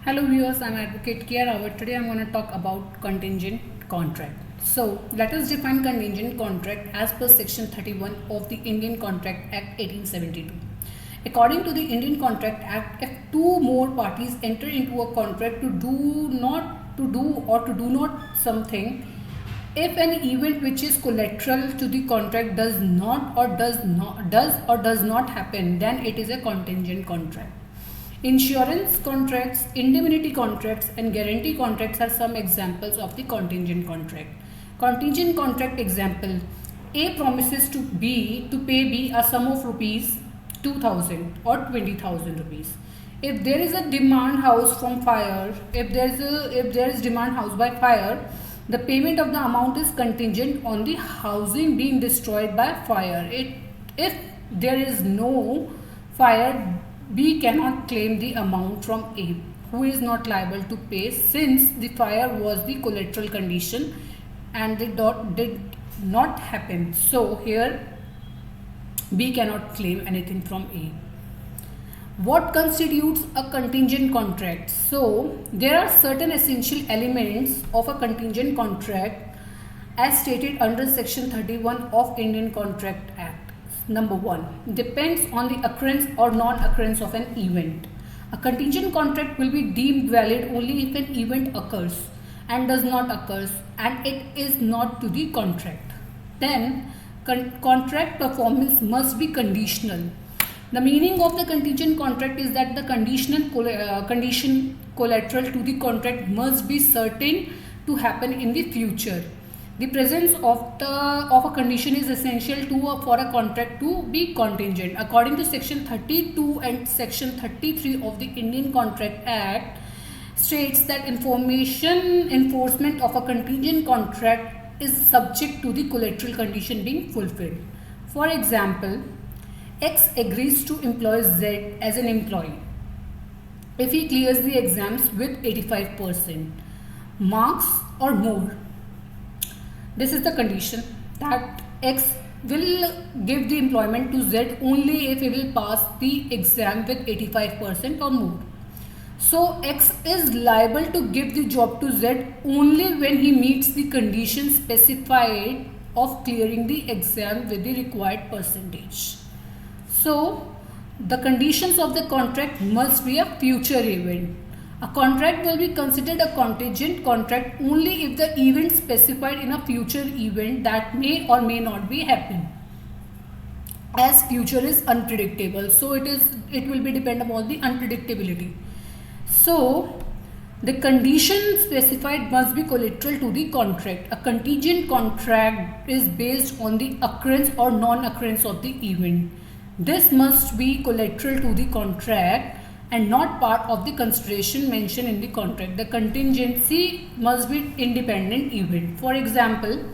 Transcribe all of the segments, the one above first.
Hello viewers, I'm Advocate Kiara. Today I'm going to talk about contingent contract. So let us define contingent contract as per section 31 of the Indian Contract Act 1872. According to the Indian Contract Act, if two more parties enter into a contract to do not something, if an event which is collateral to the contract does not happen, then it is a contingent contract. Insurance contracts, indemnity contracts and guarantee contracts are some examples of the contingent contract. Contingent contract example: A promises to B to pay B a sum of rupees 2000 or 20,000 rupees. If there is a demand house from fire, if there is demand house by fire, the payment of the amount is contingent on the housing being destroyed by fire. If there is no fire, B cannot claim the amount from A, who is not liable to pay since the fire was the collateral condition and did not happen. So here B cannot claim anything from A. What constitutes a contingent contract? So there are certain essential elements of a contingent contract as stated under section 31 of Indian Contract Act. Number 1, depends on the occurrence or non-occurrence of an event. A contingent contract will be deemed valid only if an event occurs and does not occur and it is not to the contract. Then contract performance must be conditional. The meaning of the contingent contract is that the condition collateral to the contract must be certain to happen in the future. The presence of a condition is essential for a contract to be contingent. According to section 32 and section 33 of the Indian Contract Act states that enforcement of a contingent contract is subject to the collateral condition being fulfilled. For example, X agrees to employ Z as an employee if he clears the exams with 85% marks or more. This is the condition that X will give the employment to Z only if he will pass the exam with 85% or more. So X is liable to give the job to Z only when he meets the condition specified of clearing the exam with the required percentage. So the conditions of the contract must be a future event. A contract will be considered a contingent contract only if the event specified in a future event that may or may not be happening, as future is unpredictable. So it will be depend upon the unpredictability. So the condition specified must be collateral to the contract. A contingent contract is based on the occurrence or non-occurrence of the event. This must be collateral to the contract and not part of the consideration mentioned in the contract. The contingency must be independent event. For example,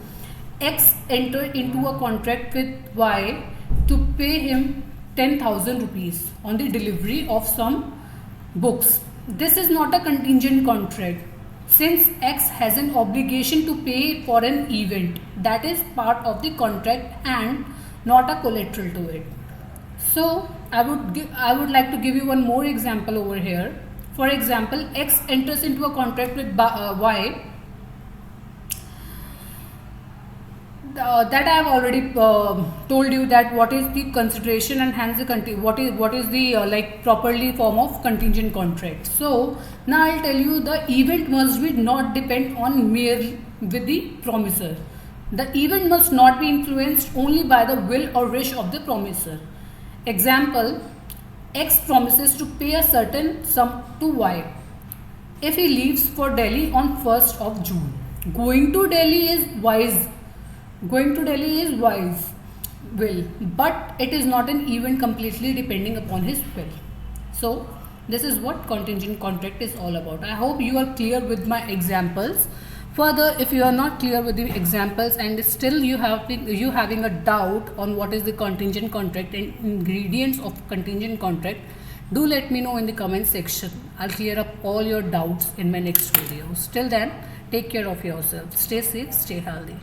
X entered into a contract with Y to pay him 10,000 rupees on the delivery of some books. This is not a contingent contract since X has an obligation to pay for an event that is part of the contract and not a collateral to it. So I would like to give you one more example over here. For example, X enters into a contract with Y. That I have already told you that what is the consideration and hence what is the properly form of contingent contract. So now I'll tell you the event must be not depend on mere with the promisor. The event must not be influenced only by the will or wish of the promisor. Example, X promises to pay a certain sum to Y if he leaves for Delhi on 1st of June. Going to Delhi is Y's will, but it is not an event completely depending upon his will. So this is what contingent contract is all about. I hope you are clear with my examples. Further, if you are not clear with the examples and still you having a doubt on what is the contingent contract and ingredients of contingent contract, do let me know in the comment section. I'll clear up all your doubts in my next videos. Till then, take care of yourself. Stay safe, stay healthy.